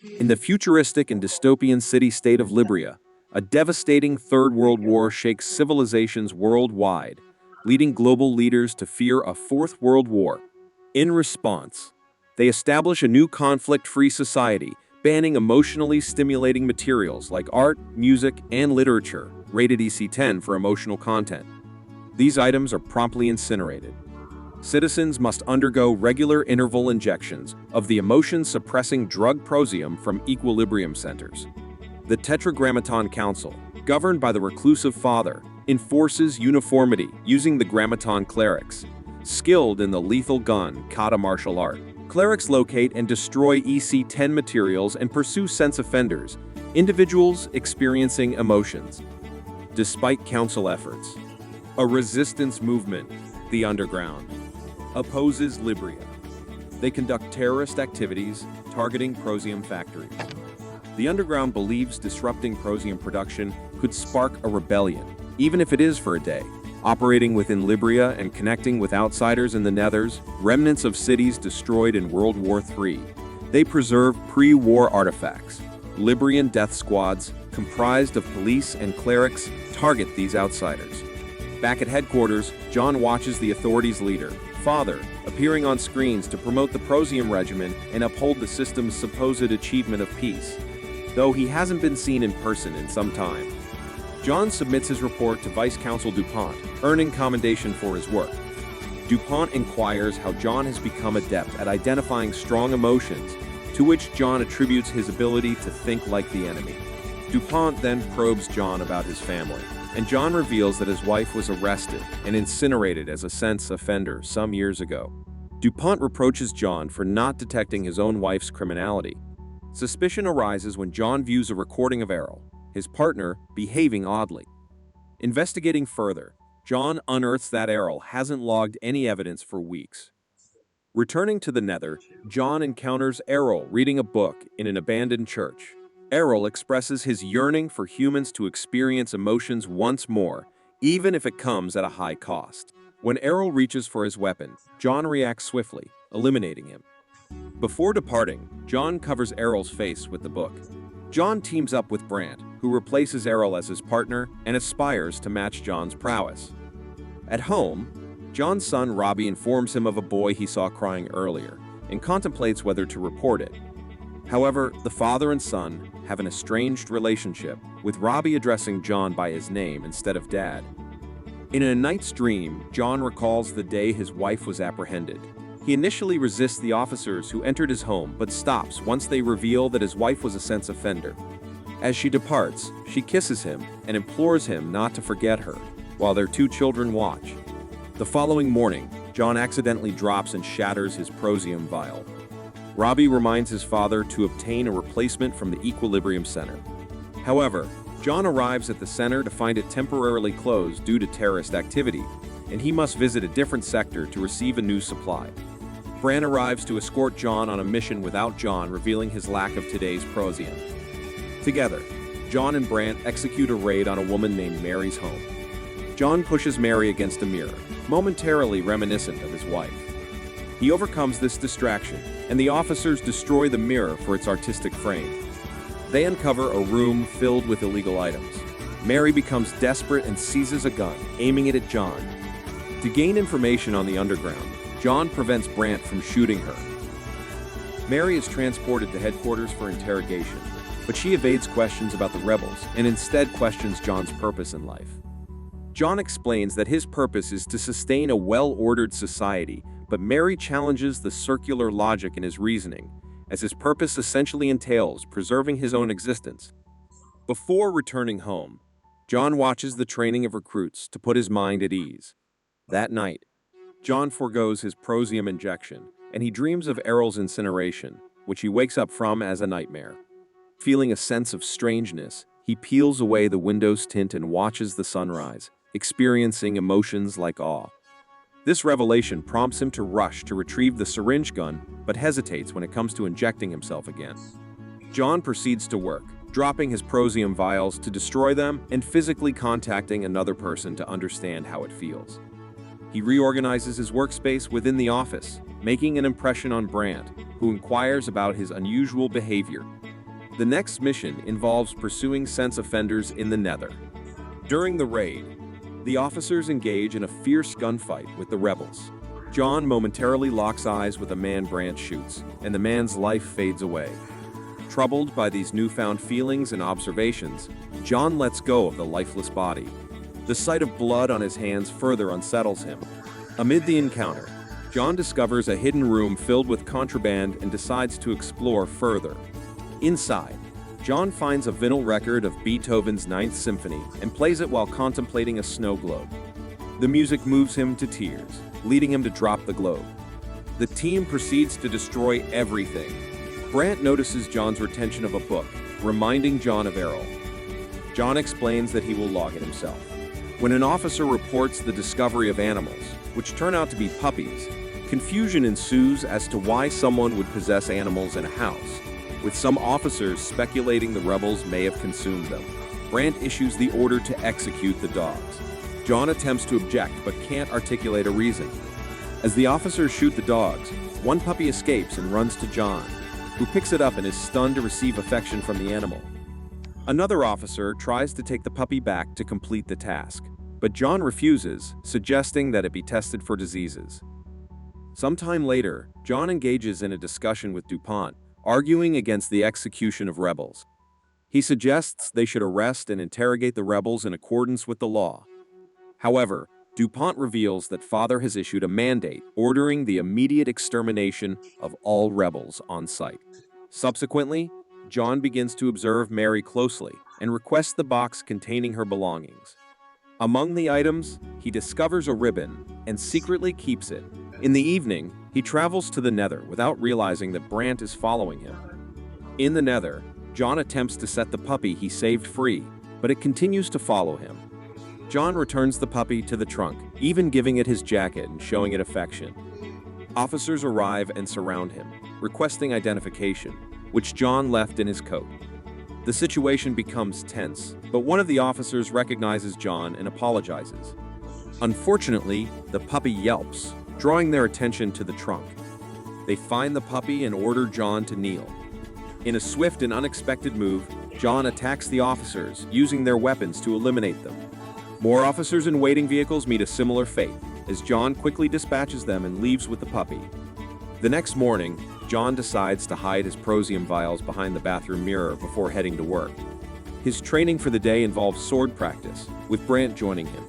In the futuristic and dystopian city-state of Libya, a devastating Third World War shakes civilizations worldwide, leading global leaders to fear a Fourth World War. In response, they establish a new conflict-free society, banning emotionally stimulating materials like art, music, and literature, rated EC-10 for emotional content. These items are promptly incinerated. Citizens must undergo regular interval injections of the emotion-suppressing drug Prozium from equilibrium centers. The Tetragrammaton Council, governed by the reclusive father, enforces uniformity using the grammaton clerics, skilled in the lethal gun kata martial art. Clerics locate and destroy EC-10 materials and pursue sense offenders, individuals experiencing emotions. Despite council efforts, a resistance movement, the Underground, opposes Libya. They conduct terrorist activities targeting Prozium factories. The Underground believes disrupting Prozium production could spark a rebellion, even if it is for a day. Operating within Libya and connecting with outsiders in the Nethers, remnants of cities destroyed in World War III, they preserve pre-war artifacts. Libyan death squads, comprised of police and clerics, target these outsiders. Back at headquarters, John watches the authorities' leader, Father, appearing on screens to promote the Prozium regimen and uphold the system's supposed achievement of peace, though he hasn't been seen in person in some time. John submits his report to Vice Consul DuPont, earning commendation for his work. DuPont inquires how John has become adept at identifying strong emotions, to which John attributes his ability to think like the enemy. DuPont then probes John about his family, and John reveals that his wife was arrested and incinerated as a sense offender some years ago. DuPont reproaches John for not detecting his own wife's criminality. Suspicion arises when John views a recording of Errol, his partner, behaving oddly. Investigating further, John unearths that Errol hasn't logged any evidence for weeks. Returning to the Nether, John encounters Errol reading a book in an abandoned church. Errol expresses his yearning for humans to experience emotions once more, even if it comes at a high cost. When Errol reaches for his weapon, John reacts swiftly, eliminating him. Before departing, John covers Errol's face with the book. John teams up with Brandt, who replaces Errol as his partner and aspires to match John's prowess. At home, John's son Robbie informs him of a boy he saw crying earlier and contemplates whether to report it. However, the father and son have an estranged relationship, with Robbie addressing John by his name instead of Dad. In a night's dream, John recalls the day his wife was apprehended. He initially resists the officers who entered his home, but stops once they reveal that his wife was a sense offender. As she departs, she kisses him and implores him not to forget her, while their two children watch. The following morning, John accidentally drops and shatters his Prozium vial. Robbie reminds his father to obtain a replacement from the Equilibrium Center. However, John arrives at the center to find it temporarily closed due to terrorist activity, and he must visit a different sector to receive a new supply. Bran arrives to escort John on a mission without John revealing his lack of today's Prozium. Together, John and Brandt execute a raid on a woman named Mary's home. John pushes Mary against a mirror, momentarily reminiscent of his wife. He overcomes this distraction, and the officers destroy the mirror for its artistic frame. They uncover a room filled with illegal items. Mary becomes desperate and seizes a gun, aiming it at John. To gain information on the Underground, John prevents Brandt from shooting her. Mary is transported to headquarters for interrogation, but she evades questions about the rebels and instead questions John's purpose in life. John explains that his purpose is to sustain a well-ordered society, but Mary challenges the circular logic in his reasoning, as his purpose essentially entails preserving his own existence. Before returning home, John watches the training of recruits to put his mind at ease. That night, John forgoes his Prozium injection, and he dreams of Errol's incineration, which he wakes up from as a nightmare. Feeling a sense of strangeness, he peels away the window's tint and watches the sunrise, experiencing emotions like awe. This revelation prompts him to rush to retrieve the syringe gun, but hesitates when it comes to injecting himself again. John proceeds to work, dropping his Prozium vials to destroy them and physically contacting another person to understand how it feels. He reorganizes his workspace within the office, making an impression on Brandt, who inquires about his unusual behavior. The next mission involves pursuing sense offenders in the Nether. During the raid, the officers engage in a fierce gunfight with the rebels. John momentarily locks eyes with a man Brant shoots, and the man's life fades away. Troubled by these newfound feelings and observations, John lets go of the lifeless body. The sight of blood on his hands further unsettles him. Amid the encounter, John discovers a hidden room filled with contraband and decides to explore further. Inside, John finds a vinyl record of Beethoven's Ninth Symphony and plays it while contemplating a snow globe. The music moves him to tears, leading him to drop the globe. The team proceeds to destroy everything. Brant notices John's retention of a book, reminding John of Errol. John explains that he will log it himself. When an officer reports the discovery of animals, which turn out to be puppies, confusion ensues as to why someone would possess animals in a house, with some officers speculating the rebels may have consumed them. Brant issues the order to execute the dogs. John attempts to object but can't articulate a reason. As the officers shoot the dogs, one puppy escapes and runs to John, who picks it up and is stunned to receive affection from the animal. Another officer tries to take the puppy back to complete the task, but John refuses, suggesting that it be tested for diseases. Sometime later, John engages in a discussion with DuPont, arguing against the execution of rebels. He suggests they should arrest and interrogate the rebels in accordance with the law. However, DuPont reveals that Father has issued a mandate ordering the immediate extermination of all rebels on site. Subsequently, John begins to observe Mary closely and requests the box containing her belongings. Among the items, he discovers a ribbon and secretly keeps it. In the evening, he travels to the Nether without realizing that Brant is following him. In the Nether, John attempts to set the puppy he saved free, but it continues to follow him. John returns the puppy to the trunk, even giving it his jacket and showing it affection. Officers arrive and surround him, requesting identification, which John left in his coat. The situation becomes tense, but one of the officers recognizes John and apologizes. Unfortunately, the puppy yelps, drawing their attention to the trunk. They find the puppy and order John to kneel. In a swift and unexpected move, John attacks the officers, using their weapons to eliminate them. More officers in waiting vehicles meet a similar fate, as John quickly dispatches them and leaves with the puppy. The next morning, John decides to hide his prosium vials behind the bathroom mirror before heading to work. His training for the day involves sword practice, with Brant joining him.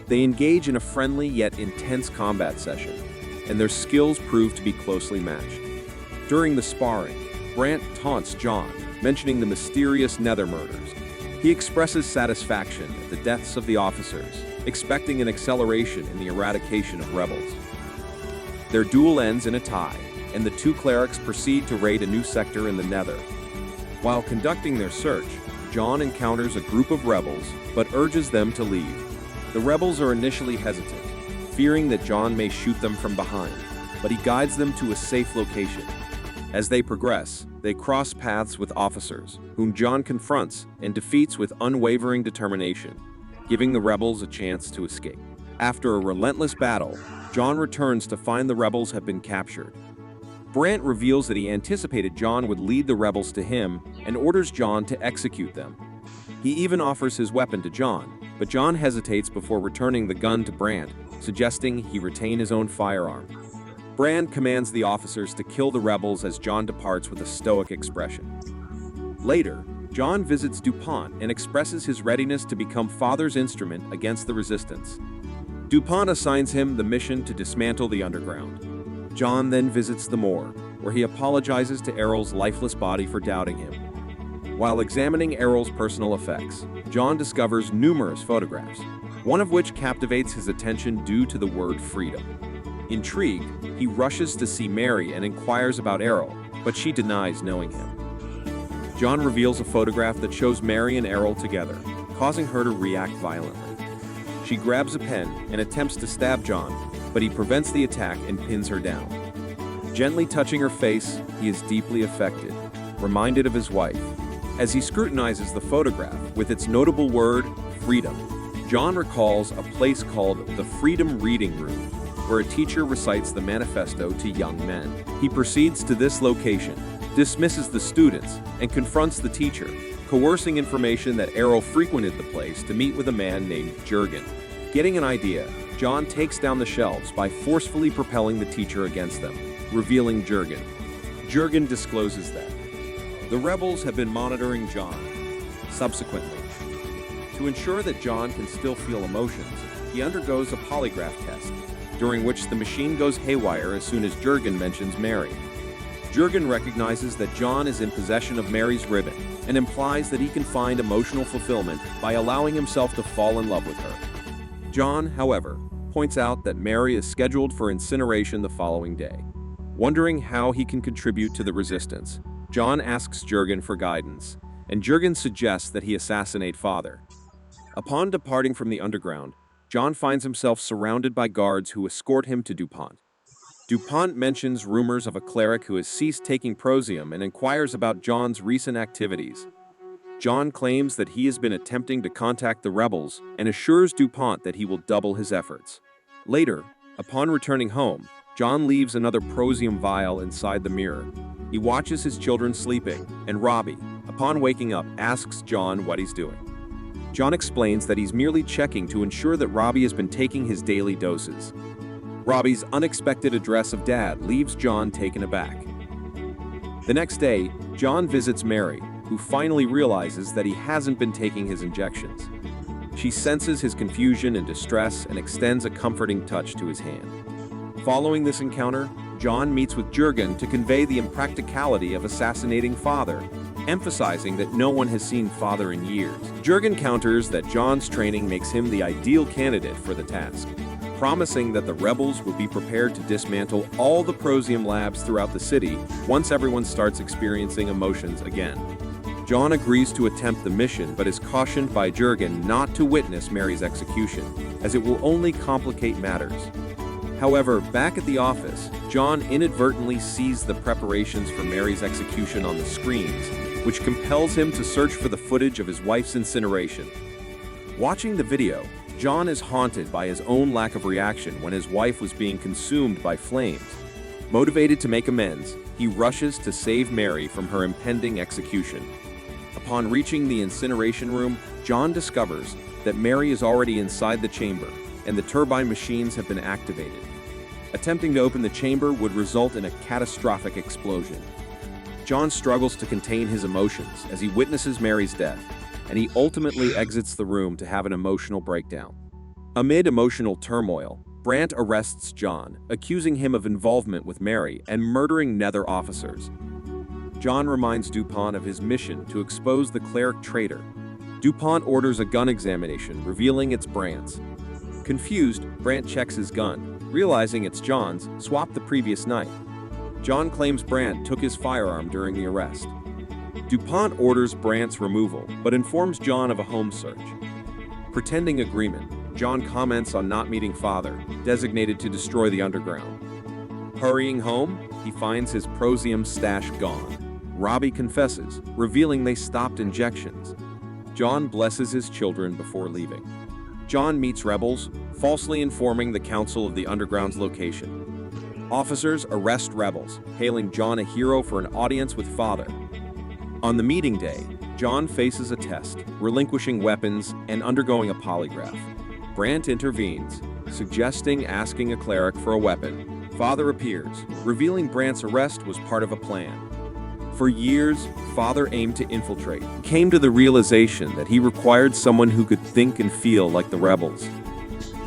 They engage in a friendly yet intense combat session, and their skills prove to be closely matched. During the sparring, Brant taunts John, mentioning the mysterious Nether murders. He expresses satisfaction at the deaths of the officers, expecting an acceleration in the eradication of rebels. Their duel ends in a tie, and the two clerics proceed to raid a new sector in the Nether. While conducting their search, John encounters a group of rebels, but urges them to leave. The rebels are initially hesitant, fearing that John may shoot them from behind, but he guides them to a safe location. As they progress, they cross paths with officers, whom John confronts and defeats with unwavering determination, giving the rebels a chance to escape. After a relentless battle, John returns to find the rebels have been captured. Brant reveals that he anticipated John would lead the rebels to him and orders John to execute them. He even offers his weapon to John, but John hesitates before returning the gun to Brant, suggesting he retain his own firearm. Brant commands the officers to kill the rebels as John departs with a stoic expression. Later, John visits DuPont and expresses his readiness to become Father's instrument against the resistance. DuPont assigns him the mission to dismantle the underground. John then visits the morgue, where he apologizes to Errol's lifeless body for doubting him. While examining Errol's personal effects, John discovers numerous photographs, one of which captivates his attention due to the word freedom. Intrigued, he rushes to see Mary and inquires about Errol, but she denies knowing him. John reveals a photograph that shows Mary and Errol together, causing her to react violently. She grabs a pen and attempts to stab John, but he prevents the attack and pins her down. Gently touching her face, he is deeply affected, reminded of his wife. As he scrutinizes the photograph with its notable word, freedom, John recalls a place called the Freedom Reading Room, where a teacher recites the manifesto to young men. He proceeds to this location, dismisses the students, and confronts the teacher, coercing information that Errol frequented the place to meet with a man named Jurgen. Getting an idea, John takes down the shelves by forcefully propelling the teacher against them, revealing Jurgen. Jurgen discloses that the rebels have been monitoring John. Subsequently, to ensure that John can still feel emotions, he undergoes a polygraph test, during which the machine goes haywire as soon as Jurgen mentions Mary. Jurgen recognizes that John is in possession of Mary's ribbon and implies that he can find emotional fulfillment by allowing himself to fall in love with her. John, however, points out that Mary is scheduled for incineration the following day. Wondering how he can contribute to the resistance, John asks Jurgen for guidance, and Jurgen suggests that he assassinate Father. Upon departing from the underground, John finds himself surrounded by guards who escort him to DuPont. DuPont mentions rumors of a cleric who has ceased taking prosium and inquires about John's recent activities. John claims that he has been attempting to contact the rebels and assures DuPont that he will double his efforts. Later, upon returning home, John leaves another prosium vial inside the mirror. He watches his children sleeping, and Robbie, upon waking up, asks John what he's doing. John explains that he's merely checking to ensure that Robbie has been taking his daily doses. Robbie's unexpected address of Dad leaves John taken aback. The next day, John visits Mary, who finally realizes that he hasn't been taking his injections. She senses his confusion and distress and extends a comforting touch to his hand. Following this encounter, John meets with Jurgen to convey the impracticality of assassinating Father, emphasizing that no one has seen Father in years. Jurgen counters that John's training makes him the ideal candidate for the task, promising that the rebels will be prepared to dismantle all the prosium labs throughout the city once everyone starts experiencing emotions again. John agrees to attempt the mission but is cautioned by Jurgen not to witness Mary's execution, as it will only complicate matters. However, back at the office, John inadvertently sees the preparations for Mary's execution on the screens, which compels him to search for the footage of his wife's incineration. Watching the video, John is haunted by his own lack of reaction when his wife was being consumed by flames. Motivated to make amends, he rushes to save Mary from her impending execution. Upon reaching the incineration room, John discovers that Mary is already inside the chamber, and the turbine machines have been activated. Attempting to open the chamber would result in a catastrophic explosion. John struggles to contain his emotions as he witnesses Mary's death, and he ultimately exits the room to have an emotional breakdown. Amid emotional turmoil, Brandt arrests John, accusing him of involvement with Mary and murdering Nether officers. John reminds DuPont of his mission to expose the cleric traitor. DuPont orders a gun examination, revealing it's Brandt's. Confused, Brandt checks his gun, realizing it's John's, swapped the previous night. John claims Brandt took his firearm during the arrest. DuPont orders Brandt's removal, but informs John of a home search. Pretending agreement, John comments on not meeting Father, designated to destroy the underground. Hurrying home, he finds his prosium stash gone. Robbie confesses, revealing they stopped injections. John blesses his children before leaving. John meets rebels, falsely informing the council of the underground's location. Officers arrest rebels, hailing John a hero for an audience with Father. On the meeting day, John faces a test, relinquishing weapons and undergoing a polygraph. Brandt intervenes, suggesting asking a cleric for a weapon. Father appears, revealing Brandt's arrest was part of a plan. For years, Father aimed to infiltrate, came to the realization that he required someone who could think and feel like the rebels.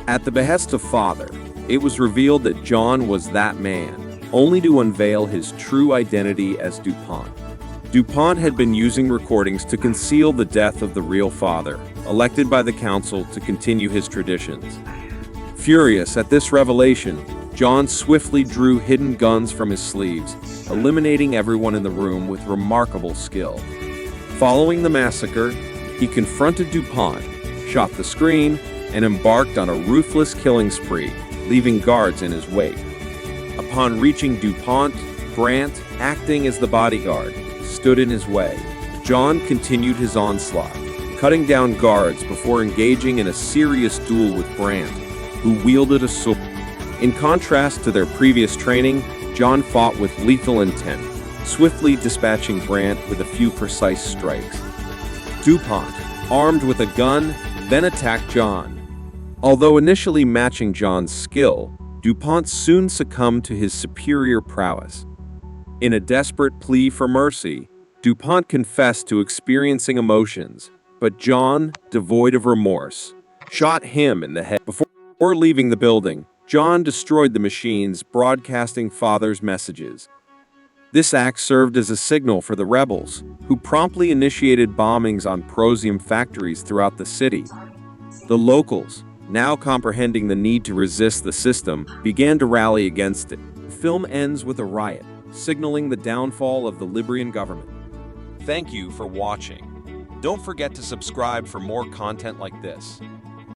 At the behest of Father, it was revealed that John was that man, only to unveil his true identity as DuPont. DuPont had been using recordings to conceal the death of the real Father, elected by the council to continue his traditions. Furious at this revelation, John swiftly drew hidden guns from his sleeves, eliminating everyone in the room with remarkable skill. Following the massacre, he confronted DuPont, shot the screen, and embarked on a ruthless killing spree, leaving guards in his wake. Upon reaching DuPont, Brandt, acting as the bodyguard, stood in his way. John continued his onslaught, cutting down guards before engaging in a serious duel with Brandt, who wielded a sword. In contrast to their previous training, John fought with lethal intent, swiftly dispatching Brant with a few precise strikes. DuPont, armed with a gun, then attacked John. Although initially matching John's skill, DuPont soon succumbed to his superior prowess. In a desperate plea for mercy, DuPont confessed to experiencing emotions, but John, devoid of remorse, shot him in the head. Before leaving the building, John destroyed the machines broadcasting father's messages. This act served as a signal for the rebels, who promptly initiated bombings on Prosium factories throughout the city. The locals, now comprehending the need to resist the system, began to rally against it. The film ends with a riot, signaling the downfall of the Liberian government. Thank you for watching. Don't forget to subscribe for more content like this.